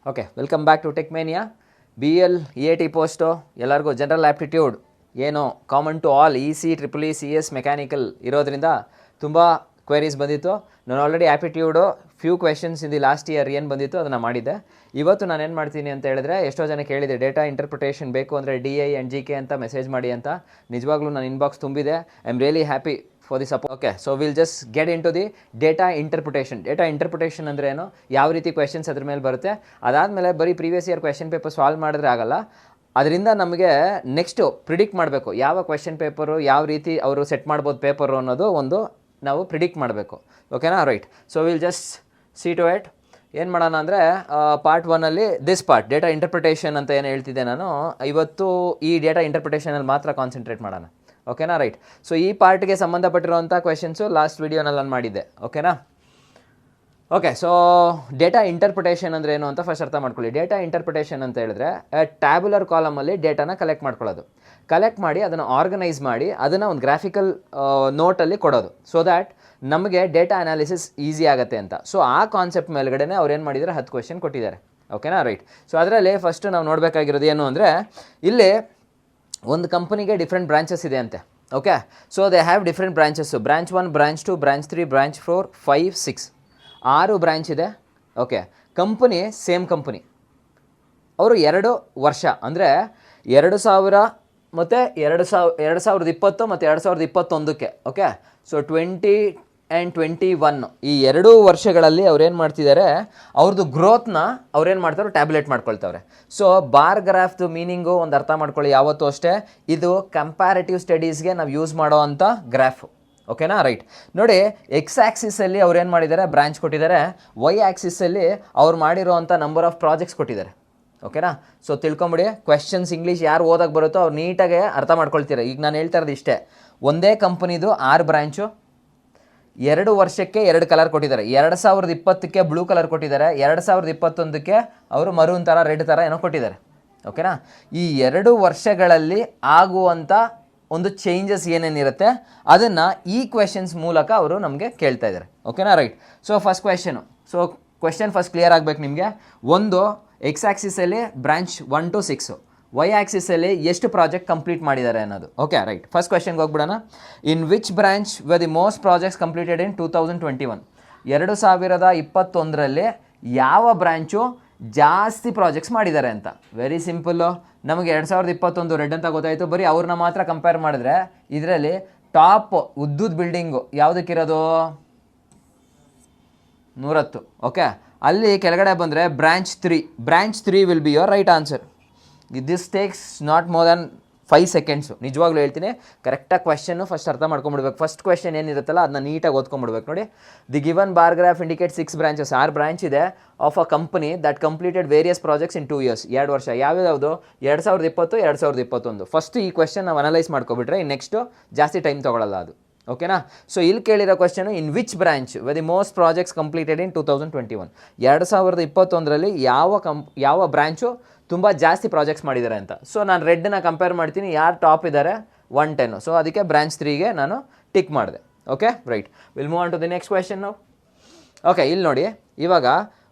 Okay, welcome back to tech mania. BL EAT post ಎಲ್ಲರಿಗೂ general aptitude ಏನು common to all EC, EEE, CS, mechanical ಇರೋದ್ರಿಂದ ತುಂಬ queries ಬಂದಿತ್ತು. ನಾನು already aptitude few questions in the last year ಏನು ಬಂದಿತ್ತು ಅದನ್ನು ಮಾಡಿದ್ದೆ. ಇವತ್ತು ನಾನು ಏನು ಮಾಡ್ತೀನಿ ಅಂತ ಹೇಳಿದ್ರೆ, ಎಷ್ಟೋ ಜನ ಕೇಳಿದೆ ಡೇಟಾ ಇಂಟರ್ಪ್ರಿಟೇಷನ್ ಬೇಕು ಅಂದರೆ DI and GK ಅಂತ ಮೆಸೇಜ್ ಮಾಡಿ ಅಂತ. ನಿಜವಾಗ್ಲೂ ನನ್ನ ಇನ್ಬಾಕ್ಸ್ ತುಂಬಿದೆ. I am really happy for the support. Okay, so will just get into the data interpretation. Data interpretation ಅಂದರೆ ಏನು, ಯಾವ ರೀತಿ ಕ್ವೆಶನ್ಸ್ ಅದ್ರ ಮೇಲೆ ಬರುತ್ತೆ, ಅದಾದಮೇಲೆ ಬರೀ previous year question paper solve ಮಾಡಿದ್ರೆ ಆಗಲ್ಲ. ಅದರಿಂದ ನಮಗೆ ನೆಕ್ಸ್ಟು ಪ್ರಿಡಿಕ್ಟ್ ಮಾಡಬೇಕು, ಯಾವ ಕ್ವೆಶನ್ ಪೇಪರು ಯಾವ ರೀತಿ ಅವರು ಸೆಟ್ ಮಾಡ್ಬೋದು ಪೇಪರು ಅನ್ನೋದು ಒಂದು ನಾವು ಪ್ರಿಡಿಕ್ಟ್ ಮಾಡಬೇಕು. ಓಕೆನಾ, right. So will just see to it. ಏನು ಮಾಡೋಣ ಅಂದರೆ, ಪಾರ್ಟ್ 1ಅಲ್ಲಿ ದಿಸ್ ಪಾರ್ಟ್ ಡೇಟಾ ಇಂಟರ್ಪ್ರಿಟೇಷನ್ ಅಂತ ಏನು ಹೇಳ್ತಿದ್ದೆ ನಾನು, ಇವತ್ತು ಈ ಡೇಟಾ ಇಂಟರ್ಪ್ರಿಟೇಷನಲ್ಲಿ ಮಾತ್ರ ಕಾನ್ಸಂಟ್ರೇಟ್ ಮಾಡೋಣ. ಓಕೆನಾ, ರೈಟ್. ಸೊ ಈ ಪಾರ್ಟ್ಗೆ ಸಂಬಂಧಪಟ್ಟಿರುವಂಥ ಕ್ವೆಶನ್ಸು ಲಾಸ್ಟ್ ವೀಡಿಯೋನಲ್ಲಿ ನಾನು ಮಾಡಿದ್ದೆ. ಓಕೆನಾ, ಓಕೆ. ಸೊ ಡೇಟಾ ಇಂಟರ್ಪ್ರಿಟೇಷನ್ ಅಂದರೆ ಏನು ಅಂತ ಫಸ್ಟ್ ಅರ್ಥ ಮಾಡ್ಕೊಳ್ಳಿ. ಡೇಟಾ ಇಂಟರ್ಪ್ರಿಟೇಷನ್ ಅಂತ ಹೇಳಿದ್ರೆ ಟ್ಯಾಬ್ಯುಲರ್ ಕಾಲಮಲ್ಲಿ ಡೇಟಾನ ಕಲೆಕ್ಟ್ ಮಾಡ್ಕೊಳ್ಳೋದು, ಕಲೆಕ್ಟ್ ಮಾಡಿ ಅದನ್ನು ಆರ್ಗನೈಸ್ ಮಾಡಿ ಅದನ್ನು ಒಂದು ಗ್ರಾಫಿಕಲ್ ನೋಟಲ್ಲಿ ಕೊಡೋದು, ಸೊ ದ್ಯಾಟ್ ನಮಗೆ ಡೇಟಾ ಅನಾಲಿಸಿಸ್ ಈಸಿ ಆಗುತ್ತೆ ಅಂತ. ಸೊ ಆ ಕಾನ್ಸೆಪ್ಟ್ ಮೇಲ್ಗಡೆ ಅವ್ರು ಏನು ಮಾಡಿದ್ದಾರೆ, 10 ಕ್ವೆಶನ್ ಕೊಟ್ಟಿದ್ದಾರೆ. ಓಕೆನಾ, ರೈಟ್. ಸೊ ಅದರಲ್ಲಿ ಫಸ್ಟು ನಾವು ನೋಡಬೇಕಾಗಿರೋದು ಏನು ಅಂದರೆ, ಇಲ್ಲಿ ಒಂದು ಕಂಪನಿಗೆ ಡಿಫ್ರೆಂಟ್ ಬ್ರಾಂಚಸ್ ಇದೆ ಅಂತೆ. Okay, so they have different branches. Branch 1, branch 2, branch 3, branch 4, 5, 6 6 branch ಇದೆ. Okay, company same company. ಅವರು 2 ವರ್ಷ ಅಂದರೆ 2000 ಮತ್ತು 2020 ಮತ್ತು 2021ಕ್ಕೆ. ಓಕೆ, ಸೊ 20 ಆ್ಯಂಡ್ 21 ಈ 2 ವರ್ಷಗಳಲ್ಲಿ ಅವ್ರೇನು ಮಾಡ್ತಿದ್ದಾರೆ, ಅವ್ರದ್ದು ಗ್ರೋತ್ನ ಅವ್ರೇನು ಮಾಡ್ತಾರೆ, ಟ್ಯಾಬ್ಯುಲೇಟ್ ಮಾಡ್ಕೊಳ್ತವ್ರೆ. ಸೊ ಬಾರ್ ಗ್ರಾಫ್ದು ಮೀನಿಂಗು ಒಂದು ಅರ್ಥ ಮಾಡ್ಕೊಳ್ಳಿ ಯಾವತ್ತೂ ಅಷ್ಟೇ, ಇದು ಕಂಪ್ಯಾರಿಟಿವ್ ಸ್ಟಡೀಸ್ಗೆ ನಾವು ಯೂಸ್ ಮಾಡೋ ಅಂಥ ಗ್ರಾಫು. ಓಕೆನಾ, ರೈಟ್. ನೋಡಿ, ಎಕ್ಸ್ ಆ್ಯಕ್ಸಿಸಲ್ಲಿ ಅವ್ರು ಏನು ಮಾಡಿದ್ದಾರೆ, ಬ್ರಾಂಚ್ ಕೊಟ್ಟಿದ್ದಾರೆ. ವೈ ಆ್ಯಕ್ಸಿಸಲ್ಲಿ ಅವ್ರು ಮಾಡಿರೋವಂಥ ನಂಬರ್ ಆಫ್ ಪ್ರಾಜೆಕ್ಟ್ಸ್ ಕೊಟ್ಟಿದ್ದಾರೆ. ಓಕೆನಾ, ಸೊ ತಿಳ್ಕೊಂಬಿಡಿ. ಕ್ವೆಶನ್ಸ್ ಇಂಗ್ಲೀಷ್ ಯಾರು ಓದಕ್ಕೆ ಬರುತ್ತೋ ಅವ್ರು ನೀಟಾಗೆ ಅರ್ಥ ಮಾಡ್ಕೊಳ್ತೀರ. ಈಗ ನಾನು ಹೇಳ್ತಾ ಇರೋದು ಇಷ್ಟೇ, ಒಂದೇ ಕಂಪನಿದು 6 ಬ್ರಾಂಚು, 2 ವರ್ಷಕ್ಕೆ 2 ಕಲರ್ ಕೊಟ್ಟಿದ್ದಾರೆ. 2020ಕ್ಕೆ ಬ್ಲೂ ಕಲರ್ ಕೊಟ್ಟಿದ್ದಾರೆ, 2021ಕ್ಕೆ ಅವರು ಮರೂನ್ ಥರ ರೆಡ್ ಥರ ಏನೋ ಕೊಟ್ಟಿದ್ದಾರೆ. ಓಕೆನಾ, ಈ 2 ವರ್ಷಗಳಲ್ಲಿ ಆಗುವಂಥ ಒಂದು ಚೇಂಜಸ್ ಏನೇನಿರುತ್ತೆ ಅದನ್ನು ಈ ಕ್ವೆಶನ್ಸ್ ಮೂಲಕ ಅವರು ನಮಗೆ ಕೇಳ್ತಾ ಇದ್ದಾರೆ. ಓಕೆನಾ, right. So first question. So question first clear ಆಗಬೇಕು ನಿಮಗೆ. ಒಂದು, ಎಕ್ಸ್ ಆ್ಯಕ್ಸಿಸಲ್ಲಿ ಬ್ರಾಂಚ್ 1 to 6, ವೈ ಆ್ಯಕ್ಸಿಸಲ್ಲಿ ಎಷ್ಟು ಪ್ರಾಜೆಕ್ಟ್ ಕಂಪ್ಲೀಟ್ ಮಾಡಿದ್ದಾರೆ ಅನ್ನೋದು. Okay, right. ಫಸ್ಟ್ ಕ್ವೆಶನ್ಗೆ ಹೋಗ್ಬಿಡೋಣ. In which branch were the most projects completed in 2021? 2021ರಲ್ಲಿ ಯಾವ ಬ್ರಾಂಚು ಜಾಸ್ತಿ ಪ್ರಾಜೆಕ್ಟ್ಸ್ ಮಾಡಿದ್ದಾರೆ ಅಂತ. Very simple. ನಮಗೆ 2021 ರೆಡ್ ಅಂತ ಗೊತ್ತಾಯಿತು. ಬರೀ ಅವ್ರನ್ನ ಮಾತ್ರ ಕಂಪೇರ್ ಮಾಡಿದ್ರೆ ಇದರಲ್ಲಿ ಟಾಪ್ ಉದ್ದುದ ಬಿಲ್ಡಿಂಗು ಯಾವುದಕ್ಕಿರೋದು, 110. ಓಕೆ, ಅಲ್ಲಿ ಕೆಳಗಡೆ ಬಂದರೆ branch 3 will be your right answer. This takes not more than 5 seconds. ನಿಜವಾಗ್ಲೂ ಹೇಳ್ತೀನಿ, ಕರೆಕ್ಟಾಗಿ ಕ್ವೆಶನ್ನು ಫಸ್ಟ್ ಅರ್ಥ ಮಾಡ್ಕೊಂಬಿಡ್ಬೇಕು. ಫಸ್ಟ್ ಕ್ವೆಶನ್ ಏನಿರುತ್ತಲ್ಲ ಅದನ್ನ ನೀಟಾಗಿ ಓದ್ಕೊಂಬಿಡ್ಬೇಕು. ನೋಡಿ, the given bar graph indicate 6 branches. 6 branch ಇದೆ of a company that completed various projects in 2 years. 2 ವರ್ಷ. ಯಾವ್ಯಾವುದು? 2020, 2021. ಫಸ್ಟ್ ಈ ಕ್ವೆಶನ್ ನಾವು ಅನಲೈಸ್ ಮಾಡ್ಕೊಬಿಟ್ರೆ ನೆಕ್ಸ್ಟು ಜಾಸ್ತಿ ಟೈಮ್ ತೊಗೊಳ್ಳಲ್ಲ ಅದು. ಓಕೆನಾ, ಸೊ ಇಲ್ಲಿ ಕೇಳಿರೋ question, in which branch were the most projects completed in 2021? 2021ರಲ್ಲಿ ಯಾವ ಬ್ರಾಂಚು ತುಂಬ ಜಾಸ್ತಿ ಪ್ರಾಜೆಕ್ಟ್ಸ್ ಮಾಡಿದ್ದಾರೆ ಅಂತ. ಸೊ ನಾನು ರೆಡ್ನ ಕಂಪೇರ್ ಮಾಡ್ತೀನಿ, ಯಾರು ಟಾಪ್ ಇದ್ದಾರೆ, 110. ಸೊ ಅದಕ್ಕೆ ಬ್ರಾಂಚ್ 3ಗೆ ನಾನು ಟಿಕ್ ಮಾಡಿದೆ. Okay, right. Will move on to the next question ನಾವು. ಓಕೆ, ಇಲ್ಲಿ ನೋಡಿ, ಇವಾಗ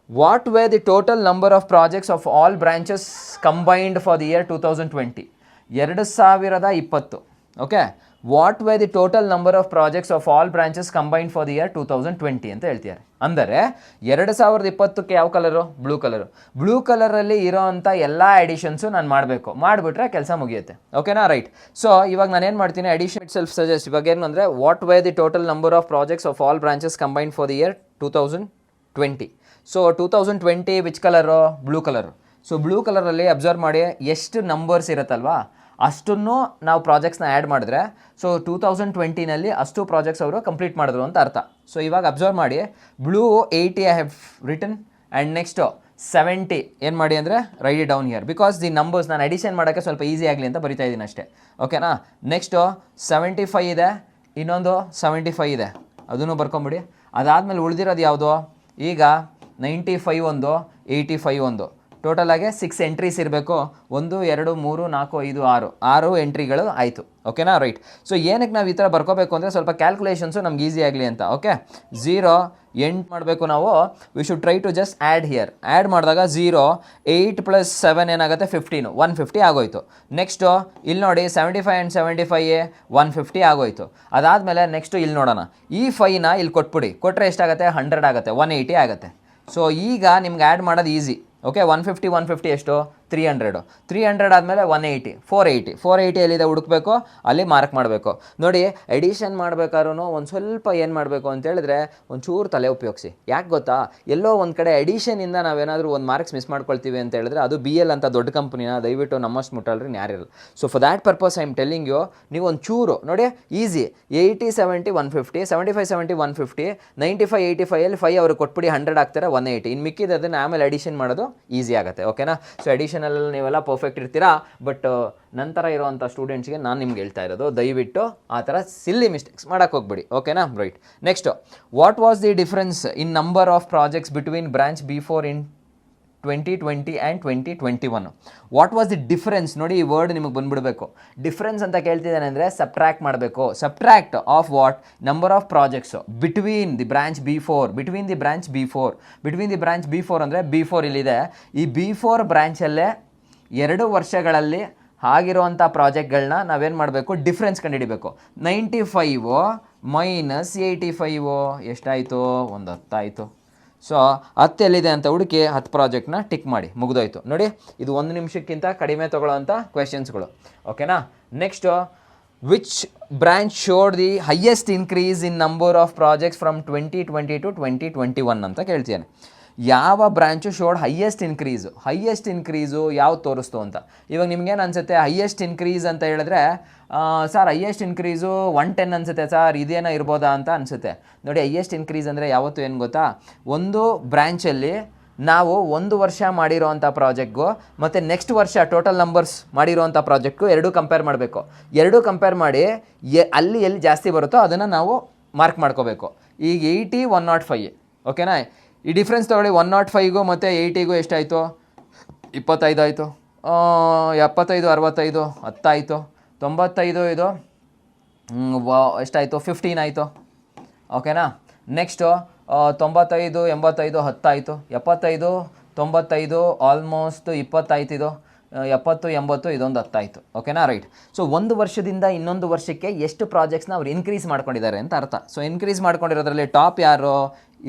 what way the total number of projects of all branches combined for the year 2020? 2020. Okay, what way the total number of projects of all branches combined for the year 2020 ಅಂತ ಹೇಳ್ತಿದ್ದಾರೆ. ಅಂದರೆ 2020ಕ್ಕೆ ಯಾವ colour? Blue colour. Blue ಕಲರಲ್ಲಿ ಇರೋವಂಥ ಎಲ್ಲ ಎಡಿಷನ್ಸು ನಾನು ಮಾಡಬೇಕು. ಮಾಡಿಬಿಟ್ರೆ ಕೆಲಸ ಮುಗಿಯುತ್ತೆ. ಓಕೆನಾ, ರೈಟ್. ಸೊ ಇವಾಗ ನಾನು ಏನು ಮಾಡ್ತೀನಿ, ಎಡಿಷನ್ ಸೆಲ್ಫ್ ಸಜೆಸ್ಟ್. ಇವಾಗ ಏನು ಅಂದರೆ, what way the total number of projects of all branches combined for the year 2020. So 2020 which colour? Blue colour. So blue ಕಲರಲ್ಲಿ ಅಬ್ಸರ್ವ್ ಮಾಡಿ, ಎಷ್ಟು ನಂಬರ್ಸ್ ಇರುತ್ತಲ್ವಾ ಅಷ್ಟನ್ನು ನಾವು ಪ್ರಾಜೆಕ್ಟ್ಸ್ನ ಆ್ಯಡ್ ಮಾಡಿದ್ರೆ, ಸೊ 2020ನಲ್ಲಿ ಅಷ್ಟು ಪ್ರಾಜೆಕ್ಟ್ಸ್ ಅವರು ಕಂಪ್ಲೀಟ್ ಮಾಡಿದ್ರು ಅಂತ ಅರ್ಥ. ಸೊ ಇವಾಗ ಅಬ್ಸರ್ವ್ ಮಾಡಿ, blue 80 I have written, and next 70 ಏನು ಮಾಡಿ ಅಂದರೆ right it down here, because the numbers ನಾನು ಎಡಿಷನ್ ಮಾಡೋಕ್ಕೆ ಸ್ವಲ್ಪ ಈಸಿ ಆಗಲಿ ಅಂತ ಬರಿತಾ ಇದ್ದೀನಿ ಅಷ್ಟೇ. ಓಕೆನಾ, ನೆಕ್ಸ್ಟು 75 ಇದೆ, ಇನ್ನೊಂದು 75 ಇದೆ, ಅದನ್ನು ಬರ್ಕೊಂಬಿಡಿ. ಅದಾದಮೇಲೆ ಉಳಿದಿರೋದು ಯಾವುದು? ಈಗ 95 ಒಂದು, 85 ಒಂದು, ಟೋಟಲ್ ಆಗಿ 6 ಎಂಟ್ರೀಸ್ ಇರಬೇಕು. 1 2 3 4 5 6 ಎಂಟ್ರಿಗಳು ಆಯಿತು. ಓಕೆನಾ, ರೈಟ್. ಸೊ ಏನಕ್ಕೆ ನಾವು ಈ ಥರ ಬರ್ಕೋಬೇಕು ಅಂದರೆ ಸ್ವಲ್ಪ ಕ್ಯಾಲ್ಕುಲೇಷನ್ಸು ನಮ್ಗೆ ಈಸಿ ಆಗಲಿ ಅಂತ. ಓಕೆ, 0 ಎಂಟ್ ಮಾಡಬೇಕು ನಾವು. We should try to just add here. Add ಮಾಡಿದಾಗ 0 8 + 7 ಏನಾಗುತ್ತೆ 15, 150 ಆಗೋಯ್ತು. ನೆಕ್ಸ್ಟು ಇಲ್ಲಿ ನೋಡಿ 75 ಆ್ಯಂಡ್ 75 150 ಆಗೋಯ್ತು. ಅದಾದಮೇಲೆ ನೆಕ್ಸ್ಟು ಇಲ್ಲಿ ನೋಡೋಣ, ಈ 5ನ ಇಲ್ಲಿ ಕೊಟ್ಬಿಡಿ, ಕೊಟ್ಟರೆ ಎಷ್ಟಾಗುತ್ತೆ 100 ಆಗುತ್ತೆ, 180 ಆಗುತ್ತೆ. ಸೊ ಈಗ ನಿಮ್ಗೆ ಆ್ಯಡ್ ಮಾಡೋದು ಈಸಿ. ಓಕೆ, 150 ಎಷ್ಟು 300 ಆದಮೇಲೆ 180 480 ಎಲ್ಲಿದೆ ಹುಡುಕಬೇಕು, ಅಲ್ಲಿ ಮಾರ್ಕ್ ಮಾಡಬೇಕು. ನೋಡಿ, ಎಡಿಷನ್ ಮಾಡಬೇಕಾದ್ರೂ ಒಂದು ಸ್ವಲ್ಪ ಏನು ಮಾಡಬೇಕು ಅಂತ ಹೇಳಿದ್ರೆ ಒಂಚೂರು ತಲೆ ಉಪಯೋಗಿಸಿ. ಯಾಕೆ ಗೊತ್ತಾ, ಎಲ್ಲೋ ಒಂದು ಕಡೆ ಎಡಿಷನಿಂದ ನಾವೇನಾದರೂ ಒಂದು ಮಾರ್ಕ್ಸ್ ಮಿಸ್ ಮಾಡ್ಕೊಳ್ತೀವಿ ಅಂತ ಹೇಳಿದ್ರೆ ಅದು BL ಅಂತ ದೊಡ್ಡ ಕಂಪ್ನಿನ ದಯವಿಟ್ಟು ನಮ್ಮಷ್ಟು ಮುಟ್ಟಲ್ರಿ ಯಾರಿರಲ್ಲ. So for that purpose I am telling you, ನೀವು ಒಂದು ಚೂರು ನೋಡಿ ಈಸಿ 80 70 150 75 70 150 95 85 5 ಅವ್ರಿಗೆ ಕೊಟ್ಬಿಡಿ 100 ಆಗ್ತಾರೆ 180. ಇನ್ನು ಮಿಕ್ಕಿದ ಅದನ್ನು ಆಮೇಲೆ ಎಡಿಷನ್ ಮಾಡೋದು ಈಸಿ ಆಗುತ್ತೆ. ಓಕೆನಾ. ಸೊ ಎಡಿಷನಲ್ಲಿ ನೀವೆಲ್ಲ ಪರ್ಫೆಕ್ಟ್ ಇರ್ತೀರಾ, ಬಟ್ ನಂತರ ಇರೋವಂಥ ಸ್ಟೂಡೆಂಟ್ಸ್ಗೆ ನಾನು ನಿಮ್ಗೆ ಹೇಳ್ತಾ ಇರೋದು, ದಯವಿಟ್ಟು ಆ ಥರ ಸಿಲ್ಲಿ ಮಿಸ್ಟೇಕ್ಸ್ ಮಾಡೋಕ್ಕೆ ಹೋಗ್ಬೇಡಿ. ಓಕೆನಾ, right. Next, what was the difference in number of projects between branch B4 in 2020 and 2021? What was the difference? ನೋಡಿ, ಈ ವರ್ಡ್ ನಿಮಗೆ ಬಂದುಬಿಡಬೇಕು. ಡಿಫ್ರೆನ್ಸ್ ಅಂತ ಕೇಳ್ತಿದ್ದಾನೆ ಅಂದರೆ ಸಬ್ಟ್ರ್ಯಾಕ್ಟ್ ಮಾಡಬೇಕು. Subtract of what? Number of projects between the branch B4. Between the branch B4 ಅಂದರೆ B4 ಇಲ್ಲಿದೆ. ಈ B4 ಬ್ರಾಂಚಲ್ಲೇ 2 ವರ್ಷಗಳಲ್ಲಿ ಆಗಿರುವಂಥ ಪ್ರಾಜೆಕ್ಟ್ಗಳನ್ನ ನಾವೇನು ಮಾಡಬೇಕು, ಡಿಫ್ರೆನ್ಸ್ ಕಂಡುಹಿಡಿಬೇಕು. 95 ಮೈನಸ್ 85 ಎಷ್ಟಾಯಿತು? ಒಂದು 10 ಆಯಿತು. ಸೊ 10 ಎಲ್ಲಿದೆ ಅಂತ ಹುಡುಕಿ 10 ಪ್ರಾಜೆಕ್ಟ್ನ ಟಿಕ್ ಮಾಡಿ, ಮುಗಿದೋಯ್ತು. ನೋಡಿ, ಇದು 1 ನಿಮಿಷಕ್ಕಿಂತ ಕಡಿಮೆ ತೊಗೊಳ್ಳೋವಂಥ ಕ್ವೆಶನ್ಸ್ಗಳು. ಓಕೆನಾ. Next, which branch showed the highest increase in number of projects from 2020 to 2021 ಅಂತ ಕೇಳ್ತಿದ್ದಾನೆ. ಯಾವ ಬ್ರಾಂಚು ಶೋಡ್ ಹೈಯೆಸ್ಟ್ ಇನ್ಕ್ರೀಸು ಯಾವ್ದು ತೋರಿಸ್ತು ಅಂತ. ಇವಾಗ ನಿಮ್ಗೇನು ಅನಿಸುತ್ತೆ, ಹೈಯೆಸ್ಟ್ ಇನ್ಕ್ರೀಸ್ ಅಂತ ಹೇಳಿದ್ರೆ ಸರ್ ಹೈಯೆಸ್ಟ್ ಇನ್ಕ್ರೀಸು 110 ಅನಿಸುತ್ತೆ ಸರ್, ಇದೇನೋ ಇರ್ಬೋದಾ ಅಂತ ಅನಿಸುತ್ತೆ. ನೋಡಿ, ಹೈಯೆಸ್ಟ್ ಇನ್ಕ್ರೀಸ್ ಅಂದರೆ ಯಾವತ್ತು ಏನು ಗೊತ್ತಾ, ಒಂದು ಬ್ರ್ಯಾಂಚಲ್ಲಿ ನಾವು 1 ವರ್ಷ ಮಾಡಿರೋವಂಥ ಪ್ರಾಜೆಕ್ಟ್ಗೂ ಮತ್ತು ನೆಕ್ಸ್ಟ್ ವರ್ಷ ಟೋಟಲ್ ನಂಬರ್ಸ್ ಮಾಡಿರೋವಂಥ ಪ್ರಾಜೆಕ್ಟ್ಗೂ ಎರಡೂ ಕಂಪೇರ್ ಮಾಡಬೇಕು. ಎರಡೂ ಕಂಪೇರ್ ಮಾಡಿ ಅಲ್ಲಿ ಎಲ್ಲಿ ಜಾಸ್ತಿ ಬರುತ್ತೋ ಅದನ್ನು ನಾವು ಮಾರ್ಕ್ ಮಾಡ್ಕೋಬೇಕು. ಈಗ 80 105. ಓಕೆನಾ. ಈ ಡಿಫ್ರೆನ್ಸ್ ತೊಗೊಳ್ಳಿ, 105ಗೂ ಮತ್ತು 80ಗೂ ಎಷ್ಟಾಯಿತು? 25 ಆಯಿತು. 75 65 10 ಆಯಿತು. 95 ಇದು ಎಷ್ಟಾಯಿತು? 15 ಆಯಿತು. ಓಕೆನಾ. ನೆಕ್ಸ್ಟು 95 85 10 ಆಯಿತು. 75 95 ಆಲ್ಮೋಸ್ಟ್ 20 ಆಯ್ತು. ಇದು 70 80 ಇದೊಂದು 10 ಆಯಿತು. ಓಕೆನಾ, ರೈಟ್. ಸೊ 1 ವರ್ಷದಿಂದ ಇನ್ನೊಂದು ವರ್ಷಕ್ಕೆ ಎಷ್ಟು ಪ್ರಾಜೆಕ್ಟ್ಸ್ನ ಅವ್ರು ಇನ್ಕ್ರೀಸ್ ಮಾಡ್ಕೊಂಡಿದ್ದಾರೆ ಅಂತ ಅರ್ಥ. ಸೊ ಇನ್ಕ್ರೀಸ್ ಮಾಡ್ಕೊಂಡಿರೋದ್ರಲ್ಲಿ ಟಾಪ್ ಯಾರು?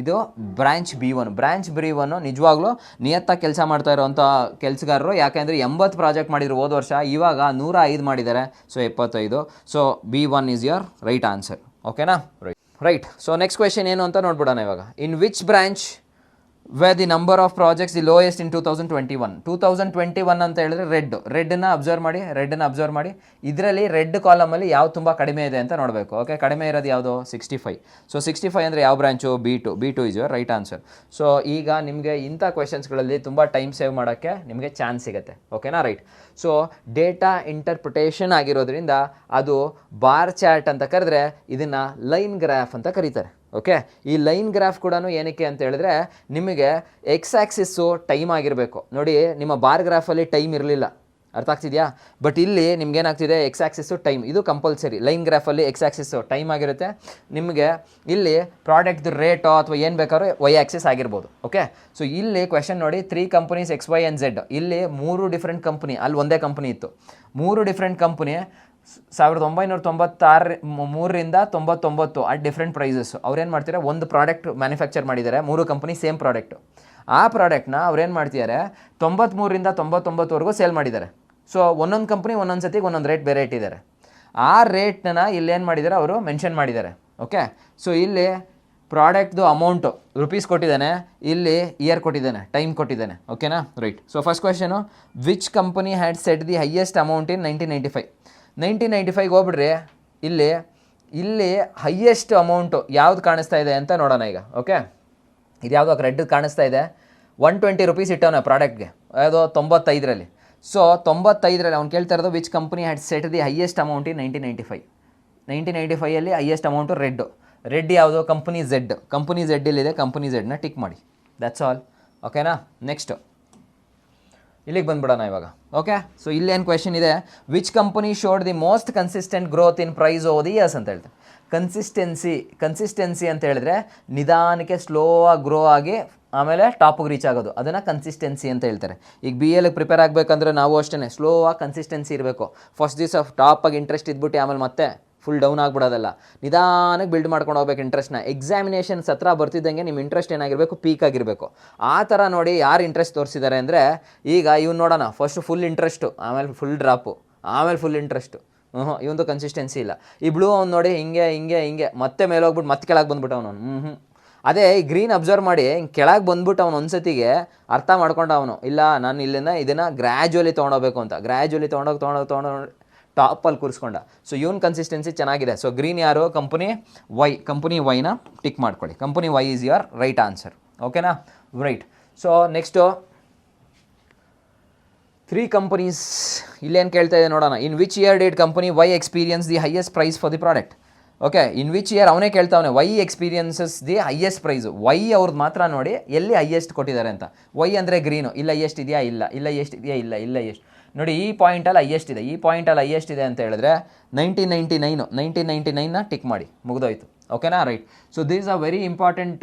ಇದು ಬ್ರಾಂಚ್ B1. ಬ್ರಾಂಚ್ B1 ನಿಜವಾಗ್ಲೂ ನಿಯತ್ತಾಗಿ ಕೆಲಸ ಮಾಡ್ತಾ ಇರೋವಂಥ ಕೆಲಸಗಾರರು. ಯಾಕೆಂದರೆ 80 ಪ್ರಾಜೆಕ್ಟ್ ಮಾಡಿದ್ರು ಹೋದ ವರ್ಷ, ಇವಾಗ 105 ಮಾಡಿದ್ದಾರೆ. So 75. So B1 is your right answer. ಓಕೆನಾ, ರೈಟ್. ಸೊ ನೆಕ್ಸ್ಟ್ ಕ್ವೆಶನ್ ಏನು ಅಂತ ನೋಡ್ಬಿಡೋಣ ಇವಾಗ. In which branch were the number of projects the lowest in 2021 ಅಂತ ಹೇಳಿದ್ರೆ ರೆಡ್ಡನ್ನ ಅಬ್ಸರ್ವ್ ಮಾಡಿ. ಇದರಲ್ಲಿ ರೆಡ್ ಕಾಲಮಲ್ಲಿ ಯಾವ ತುಂಬ ಕಡಿಮೆ ಇದೆ ಅಂತ ನೋಡಬೇಕು. ಓಕೆ, ಕಡಿಮೆ ಇರೋದು ಯಾವುದು? 65. ಸೊ 65 ಅಂದರೆ ಯಾವ branch? B2 is your right answer. So ಈಗ ನಿಮಗೆ ಇಂಥ ಕ್ವೆಶನ್ಸ್ಗಳಲ್ಲಿ ತುಂಬ ಟೈಮ್ ಸೇವ್ ಮಾಡೋಕ್ಕೆ ನಿಮಗೆ ಚಾನ್ಸ್ ಸಿಗುತ್ತೆ. ಓಕೆನಾ, ರೈಟ್. ಸೊ ಡೇಟಾ ಇಂಟರ್ಪ್ರಿಟೇಷನ್ ಆಗಿರೋದ್ರಿಂದ ಅದು ಬಾರ್ ಚಾರ್ಟ್ ಅಂತ ಕರೆದ್ರೆ ಇದನ್ನು ಲೈನ್ ಗ್ರಾಫ್ ಅಂತ ಕರೀತಾರೆ. ಓಕೆ, ಈ ಲೈನ್ ಗ್ರಾಫ್ ಕೂಡ ಏನಕ್ಕೆ ಅಂತ ಹೇಳಿದ್ರೆ ನಿಮಗೆ ಎಕ್ಸ್ ಆ್ಯಕ್ಸಿಸ್ಸು ಟೈಮ್ ಆಗಿರಬೇಕು. ನೋಡಿ, ನಿಮ್ಮ ಬಾರ್ ಗ್ರಾಫಲ್ಲಿ ಟೈಮ್ ಇರಲಿಲ್ಲ, ಅರ್ಥ ಆಗ್ತಿದೆಯಾ? ಬಟ್ ಇಲ್ಲಿ ನಿಮ್ಗೇನಾಗ್ತಿದೆ, ಎಕ್ಸ್ ಆ್ಯಕ್ಸಿಸ್ಸು ಟೈಮ್, ಇದು ಕಂಪಲ್ಸರಿ. ಲೈನ್ ಗ್ರಾಫಲ್ಲಿ ಎಕ್ಸ್ ಆ್ಯಕ್ಸಿಸ್ಸು ಟೈಮ್ ಆಗಿರುತ್ತೆ. ನಿಮಗೆ ಇಲ್ಲಿ ಪ್ರಾಡಕ್ಟ್ದು ರೇಟೋ ಅಥವಾ ಏನು ಬೇಕಾದ್ರೂ ವೈ ಆ್ಯಕ್ಸಿಸ್ ಆಗಿರ್ಬೋದು. ಓಕೆ, ಸೊ ಇಲ್ಲಿ ಕ್ವೆಶನ್ ನೋಡಿ, 3 companies X Y and Z. ಇಲ್ಲಿ 3 ಡಿಫ್ರೆಂಟ್ ಕಂಪ್ನಿ, ಅಲ್ಲಿ ಒಂದೇ ಕಂಪ್ನಿ ಇತ್ತು. 3 ಡಿಫ್ರೆಂಟ್ ಕಂಪ್ನಿ 1993ರಿಂದ 99 ಅಟ್ ಡಿಫ್ರೆಂಟ್ ಪ್ರೈಸಸ್. ಅವ್ರೇನು ಮಾಡ್ತಾರೆ, ಒಂದು ಪ್ರಾಡಕ್ಟ್ ಮ್ಯಾನುಫ್ಯಾಕ್ಚರ್ ಮಾಡಿದ್ದಾರೆ, 3 ಕಂಪ್ನಿ ಸೇಮ್ ಪ್ರಾಡಕ್ಟು. ಆ ಪ್ರಾಡಕ್ಟ್ನ ಅವ್ರೇನು ಮಾಡ್ತಿದ್ದಾರೆ, 93ರಿಂದ 99ವರೆಗೂ ಸೇಲ್ ಮಾಡಿದ್ದಾರೆ. ಸೊ ಒಂದೊಂದು ಕಂಪ್ನಿ ಒಂದೊಂದು ಸತಿಗೆ ಒಂದೊಂದು ರೇಟ್ ಬೇರೆ ಇಟ್ಟಿದ್ದಾರೆ. ಆ ರೇಟ್ನ ಇಲ್ಲೇನು ಮಾಡಿದ್ದಾರೆ, ಅವರು ಮೆನ್ಷನ್ ಮಾಡಿದ್ದಾರೆ. ಓಕೆ, ಸೊ ಇಲ್ಲಿ ಪ್ರಾಡಕ್ಟ್ದು ಅಮೌಂಟು ರುಪೀಸ್ ಕೊಟ್ಟಿದ್ದಾನೆ, ಇಲ್ಲಿ ಇಯರ್ ಕೊಟ್ಟಿದ್ದಾನೆ, ಟೈಮ್ ಕೊಟ್ಟಿದ್ದಾನೆ. ಓಕೆನಾ, right. So first question, which company had set the highest amount in 1995 ಹೋಗ್ಬಿಡ್ರಿ. ಇಲ್ಲಿ ಹೈಯೆಸ್ಟ್ ಅಮೌಂಟು ಯಾವ್ದು ಕಾಣಿಸ್ತಾ ಇದೆ ಅಂತ ನೋಡೋಣ ಈಗ. ಓಕೆ, ಇದು ಯಾವುದೋ ರೆಡ್ ಕಾಣಿಸ್ತಾ ಇದೆ. 120 ರೂಪೀಸ್ ಇಟ್ಟವನ ಪ್ರಾಡಕ್ಟ್ಗೆ, ಯಾವುದೋ 95ರಲ್ಲಿ. ಸೊ 95ರಲ್ಲಿ ಅವ್ನು ಕೇಳ್ತಾ ಇರೋದು which company had set the highest amount in 1995 highest amount ರೆಡ್ ಯಾವುದು? ಕಂಪನಿ ಝೆಡ್ ಇಲ್ಲಿದೆ, ಕಂಪನಿ ಝೆಡ್ನ ಟಿಕ್ ಮಾಡಿ. That's all. ಓಕೆನಾ. ನೆಕ್ಸ್ಟು ಇಲ್ಲಿಗೆ ಬಂದ್ಬಿಡೋಣ ಇವಾಗ. ಓಕೆ, ಸೊ ಇಲ್ಲೇನು ಕ್ವೆಶನ್ ಇದೆ, which company showed the most consistent growth in price over the years ಅಂತ ಹೇಳ್ತಾರೆ. ಕನ್ಸಿಸ್ಟೆನ್ಸಿ ಅಂತ ಹೇಳಿದ್ರೆ ನಿಧಾನಕ್ಕೆ ಸ್ಲೋ ಆಗಿ ಗ್ರೋ ಆಗಿ ಆಮೇಲೆ ಟಾಪಿಗೆ ರೀಚ್ ಆಗೋದು, ಅದನ್ನು ಕನ್ಸಿಸ್ಟೆನ್ಸಿ ಅಂತ ಹೇಳ್ತಾರೆ. ಈಗ ಬಿ ಎಲ್ಗೆ ಪ್ರಿಪೇರ್ ಆಗಬೇಕಂದ್ರೆ ನಾವು ಅಷ್ಟೇ ಸ್ಲೋ ಆಗಿ ಕನ್ಸಿಸ್ಟೆನ್ಸಿ ಇರಬೇಕು. ಫಸ್ಟ್ ದಿವಸ ಟಾಪಾಗಿ ಇಂಟ್ರೆಸ್ಟ್ ಇದ್ಬಿಟ್ಟು ಆಮೇಲೆ ಮತ್ತೆ ಫುಲ್ ಡೌನ್ ಆಗಿಬಿಡೋದಲ್ಲ, ನಿಧಾನಕ್ಕೆ ಬಿಲ್ಡ್ ಮಾಡ್ಕೊಂಡು ಹೋಗ್ಬೇಕು ಇಂಟ್ರೆಸ್ಟ್ನ. ಎಕ್ಸಾಮಿನೇಷನ್ಸ್ ಹತ್ರ ಬರ್ತಿದ್ದಂಗೆ ನಿಮ್ಮ ಇಂಟ್ರೆಸ್ಟ್ ಏನಾಗಿರಬೇಕು, ಪೀಕ್ ಆಗಿರಬೇಕು. ಆ ಥರ ನೋಡಿ ಯಾರು ಇಂಟ್ರೆಸ್ಟ್ ತೋರಿಸಿದ್ದಾರೆ ಅಂದರೆ, ಈಗ ಇವ್ನು ನೋಡೋಣ, ಫಸ್ಟ್ ಫುಲ್ ಇಂಟ್ರೆಸ್ಟು, ಆಮೇಲೆ ಫುಲ್ ಡ್ರಾಪು, ಆಮೇಲೆ ಫುಲ್ ಇಂಟ್ರೆಸ್ಟು. ಇವಂದು ಕನ್ಸಿಸ್ಟೆನ್ಸಿ ಇಲ್ಲ. ಈ ಬ್ಲೂ ಅವ್ನು ನೋಡಿ ಹಿಂಗೆ ಮತ್ತೆ ಮೇಲೆ ಹೋಗ್ಬಿಟ್ಟು ಮತ್ತೆ ಕೆಳಗೆ ಬಂದ್ಬಿಟ್ಟು ಅವನು ಅದೇ ಈ ಗ್ರೀನ್ ಅಬ್ಸರ್ವ್ ಮಾಡಿ ಹಿಂಗೆ ಕೆಳಗೆ ಬಂದ್ಬಿಟ್ಟು ಅವನು ಒಂದ್ಸತಿಗೆ ಅರ್ಥ ಮಾಡ್ಕೊಂಡು ಅವನು ಇಲ್ಲ ನಾನು ಇಲ್ಲಿಂದ ಇದನ್ನು ಗ್ರ್ಯಾಜುವಲಿ ತೊಗೊಂಡೋಗ್ಬೇಕು ಅಂತ, ಗ್ರ್ಯಾಜುವಲಿ ತೊಗೊಂಡೋಗಿ ಟಾಪಲ್ಲಿ ಕೂರಿಸ್ಕೊಂಡ. ಸೊ ಇವನ್ ಕನ್ಸಿಸ್ಟೆನ್ಸಿ ಚೆನ್ನಾಗಿದೆ. ಸೊ ಗ್ರೀನ್ ಯಾರು, ಕಂಪನಿ ವೈನ ಟಿಕ್ ಮಾಡ್ಕೊಳ್ಳಿ. Company Y is your right answer. ಓಕೆನಾ, ರೈಟ್. ಸೊ ನೆಕ್ಸ್ಟು 3 ಕಂಪನೀಸ್ ಇಲ್ಲೇನು ಕೇಳ್ತಾ ಇದೆ ನೋಡೋಣ. In which year did company Y experience the highest price for the product? Okay, in which year ಅವನೇ ಕೇಳ್ತಾವನೆ, Y experiences the highest price. Y ಅವ್ರದ್ದು ಮಾತ್ರ ನೋಡಿ ಎಲ್ಲಿ ಹೈಯೆಸ್ಟ್ ಕೊಟ್ಟಿದ್ದಾರೆ ಅಂತ. ವೈ ಅಂದರೆ ಗ್ರೀನು, ಇಲ್ಲ ಎಷ್ಟು ಇದೆಯಾ, ಇಲ್ಲ ಎಷ್ಟು ಇದೆಯಾ, ಇಲ್ಲ ಎಷ್ಟು ನೋಡಿ. ಈ ಪಾಯಿಂಟಲ್ಲಿ ಹೈಯೆಸ್ಟ್ ಇದೆ, ಈ ಪಾಯಿಂಟಲ್ಲಿ ಹೈಯೆಸ್ಟ್ ಇದೆ ಅಂತ ಹೇಳಿದ್ರೆ 1999ನ ಟಿಕ್ ಮಾಡಿ, ಮುಗಿದೋಯ್ತು. ಓಕೆನಾ, right. So these are very important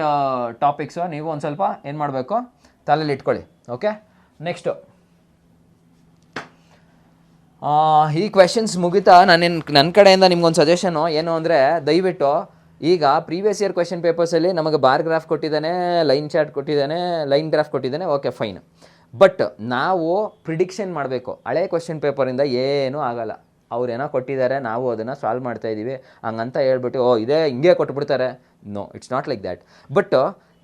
topics. ನೀವು ಒಂದು ಸ್ವಲ್ಪ ಏನು ಮಾಡಬೇಕು, ತಲೆಯಲ್ಲಿ ಇಟ್ಕೊಳ್ಳಿ. ಓಕೆ, ನೆಕ್ಸ್ಟು ಈ ಕ್ವೆಶನ್ಸ್ ಮುಗಿತಾ ನನ್ನ ಕಡೆಯಿಂದ ನಿಮ್ಗೊಂದು ಸಜೆಷನು ಏನು ಅಂದರೆ, ದಯವಿಟ್ಟು ಈಗ ಪ್ರೀವಿಯಸ್ ಇಯರ್ ಕ್ವೆಶನ್ ಪೇಪರ್ಸಲ್ಲಿ ನಮಗೆ ಬಾರ್ ಗ್ರಾಫ್ ಕೊಟ್ಟಿದ್ದಾನೆ, ಲೈನ್ ಚಾರ್ಟ್ ಕೊಟ್ಟಿದ್ದಾನೆ, ಲೈನ್ ಗ್ರಾಫ್ ಕೊಟ್ಟಿದ್ದಾನೆ, ಓಕೆ ಫೈನ್. ಬಟ್ ನಾವು ಪ್ರಿಡಿಕ್ಷನ್ ಮಾಡಬೇಕು. ಹಳೆ ಕ್ವೆಶನ್ ಪೇಪರಿಂದ ಏನೂ ಆಗಲ್ಲ. ಅವ್ರೇನೋ ಕೊಟ್ಟಿದ್ದಾರೆ, ನಾವು ಅದನ್ನು ಸಾಲ್ವ್ ಮಾಡ್ತಾಯಿದ್ದೀವಿ ಹಂಗಂತ ಹೇಳ್ಬಿಟ್ಟು ಇದೇ ಹಿಂಗೆ ಕೊಟ್ಬಿಡ್ತಾರೆ. No, it's not like that. But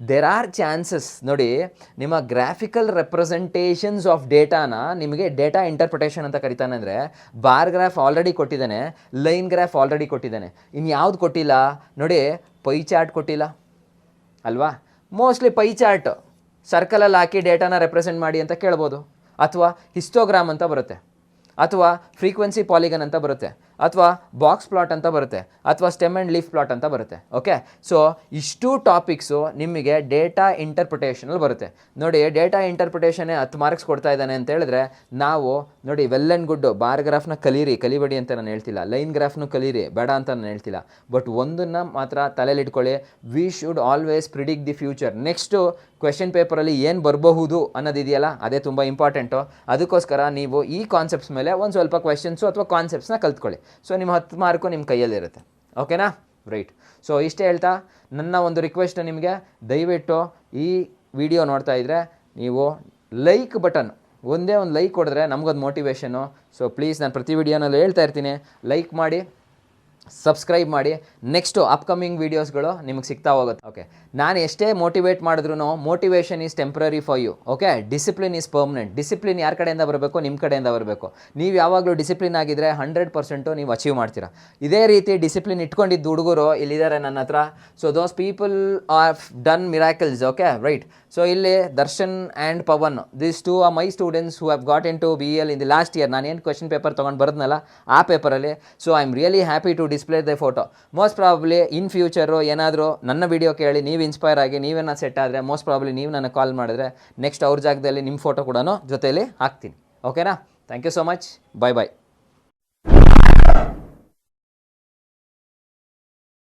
there are chances. ನೋಡಿ, ನಿಮ್ಮ ಗ್ರಾಫಿಕಲ್ ರೆಪ್ರೆಸೆಂಟೇಷನ್ಸ್ ಆಫ್ ಡೇಟಾನ ನಿಮಗೆ ಡೇಟಾ ಇಂಟರ್ಪ್ರಿಟೇಷನ್ ಅಂತ ಕರಿತಾನೆ. ಅಂದರೆ ಬಾರ್ ಗ್ರಾಫ್ ಆಲ್ರೆಡಿ ಕೊಟ್ಟಿದ್ದಾನೆ, ಲೈನ್ ಗ್ರಾಫ್ ಆಲ್ರೆಡಿ ಕೊಟ್ಟಿದ್ದಾನೆ. ಇನ್ನು ಯಾವ್ದು ಕೊಟ್ಟಿಲ್ಲ ನೋಡಿ, ಪೈ ಚಾರ್ಟ್ ಕೊಟ್ಟಿಲ್ಲ ಅಲ್ವಾ. ಮೋಸ್ಟ್ಲಿ ಪೈ ಚಾರ್ಟ್ ಸರ್ಕಲಲ್ಲಿ ಹಾಕಿ ಡೇಟಾನ ರೆಪ್ರೆಸೆಂಟ್ ಮಾಡಿ ಅಂತ ಕೇಳ್ಬೋದು, ಅಥವಾ ಹಿಸ್ಟೋಗ್ರಾಮ್ ಅಂತ ಬರುತ್ತೆ, ಅಥವಾ ಫ್ರೀಕ್ವೆನ್ಸಿ ಪಾಲಿಗನ್ ಅಂತ ಬರುತ್ತೆ, ಅಥವಾ ಬಾಕ್ಸ್ ಪ್ಲಾಟ್ ಅಂತ ಬರುತ್ತೆ, ಅಥವಾ ಸ್ಟೆಮ್ ಆ್ಯಂಡ್ ಲೀಫ್ ಪ್ಲಾಟ್ ಅಂತ ಬರುತ್ತೆ. ಓಕೆ, ಸೊ ಇಷ್ಟು ಟಾಪಿಕ್ಸು ನಿಮಗೆ ಡೇಟಾ ಇಂಟರ್ಪ್ರಿಟೇಷನಲ್ಲಿ ಬರುತ್ತೆ. ನೋಡಿ, ಡೇಟಾ ಇಂಟರ್ಪ್ರಿಟೇಷನ್ನೇ 10 ಮಾರ್ಕ್ಸ್ ಕೊಡ್ತಾ ಇದ್ದಾನೆ ಅಂತ ಹೇಳಿದ್ರೆ, ನಾವು ನೋಡಿ ವೆಲ್ ಆ್ಯಂಡ್ ಗುಡ್, ಬಾರ್ ಗ್ರಾಫ್ನ ಕಲಿಬೇಡಿ ಅಂತ ನಾನು ಹೇಳ್ತಿಲ್ಲ, ಲೈನ್ ಗ್ರಾಫ್ನು ಕಲೀರಿ ಬೇಡ ಅಂತ ನಾನು ಹೇಳ್ತಿಲ್ಲ. ಬಟ್ ಒಂದನ್ನು ಮಾತ್ರ ತಲೆಯಲ್ಲಿ ಇಟ್ಕೊಳ್ಳಿ, we should always predict the future. Next question ಪೇಪರಲ್ಲಿ ಏನು ಬರಬಹುದು ಅನ್ನೋದಿದೆಯಲ್ಲ, ಅದೇ ತುಂಬ ಇಂಪಾರ್ಟೆಂಟು. ಅದಕ್ಕೋಸ್ಕರ ನೀವು ಈ ಕಾನ್ಸೆಪ್ಟ್ಸ್ ಮೇಲೆ ಒಂದು ಸ್ವಲ್ಪ ಕ್ವೆಶನ್ಸು ಅಥವಾ ಕಾನ್ಸೆಪ್ಟ್ಸ್ನ ಕಲ್ತ್ಕೊಳ್ಳಿ. ಸೊ ನಿಮ್ಮ 10 ಮಾರ್ಕು ನಿಮ್ಮ ಕೈಯಲ್ಲಿರುತ್ತೆ. ಓಕೆನಾ, ರೈಟ್. ಸೊ ಇಷ್ಟೇ ಹೇಳ್ತಾ ನನ್ನ ಒಂದು ರಿಕ್ವೆಸ್ಟ್ ನಿಮಗೆ, ದಯವಿಟ್ಟು ಈ ವಿಡಿಯೋ ನೋಡ್ತಾ ಇದ್ದರೆ ನೀವು ಲೈಕ್ ಬಟನ್, ಒಂದೇ ಒಂದು ಲೈಕ್ ಕೊಡಿದ್ರೆ ನಮಗೊಂದು ಮೋಟಿವೇಶನು. ಸೊ ಪ್ಲೀಸ್, ನಾನು ಪ್ರತಿ ವಿಡಿಯೋನಲ್ಲಿ ಹೇಳ್ತಾ ಇರ್ತೀನಿ, ಲೈಕ್ ಮಾಡಿ, ಸಬ್ಸ್ಕ್ರೈಬ್ ಮಾಡಿ. ನೆಕ್ಸ್ಟು ಅಪ್ಕಮಿಂಗ್ ವೀಡಿಯೋಸ್ಗಳು ನಿಮಗೆ ಸಿಗ್ತಾ ಹೋಗುತ್ತೆ. ಓಕೆ, ನಾನು ಎಷ್ಟೇ ಮೋಟಿವೇಟ್ ಮಾಡಿದ್ರು motivation is temporary for you. Okay, discipline is permanent. Discipline ಯಾರ ಕಡೆಯಿಂದ ಬರಬೇಕು, ನಿಮ್ಮ ಕಡೆಯಿಂದ ಬರಬೇಕು. ನೀವು ಯಾವಾಗಲೂ ಡಿಸಿಪ್ಲಿನ್ ಆಗಿದ್ದರೆ 100% ನೀವು ಅಚೀವ್ ಮಾಡ್ತೀರಾ. ಇದೇ ರೀತಿ ಡಿಸಿಪ್ಲಿನ್ ಇಟ್ಕೊಂಡಿದ್ದು ಹುಡುಗರು ಇಲ್ಲಿದ್ದಾರೆ ನನ್ನ ಹತ್ರ. So those people are done miracles. Okay, right. So ಇಲ್ಲಿ Darshan and Pavan, this two are my students who have got in to BL in the last year. ನಾನೇನು ಕ್ವೆಶನ್ ಪೇಪರ್ ತೊಗೊಂಡು ಬರೋದ್ನಲ್ಲ ಆ ಪೇಪರಲ್ಲಿ. So I am really happy to display the photo. Most probably in future ಏನಾದರೂ ನನ್ನ video ಕೇಳಿ ನೀವು inspire ಆಗಿ ನೀವೇನ ಸೆಟ್ ಆದರೆ, ಮೋಸ್ಟ್ ಪ್ರಾಬಬ್ಲಿ ನೀವು ನನಗೆ ಕಾಲ್ ಮಾಡಿದ್ರೆ ನೆಕ್ಸ್ಟ್ ಅವ್ರ ಜಾಗದಲ್ಲಿ ನಿಮ್ಮ ಫೋಟೋ ಕೂಡ ಜೊತೆಯಲ್ಲಿ ಹಾಕ್ತೀನಿ. ಓಕೆನಾ, thank you so much, bye bye.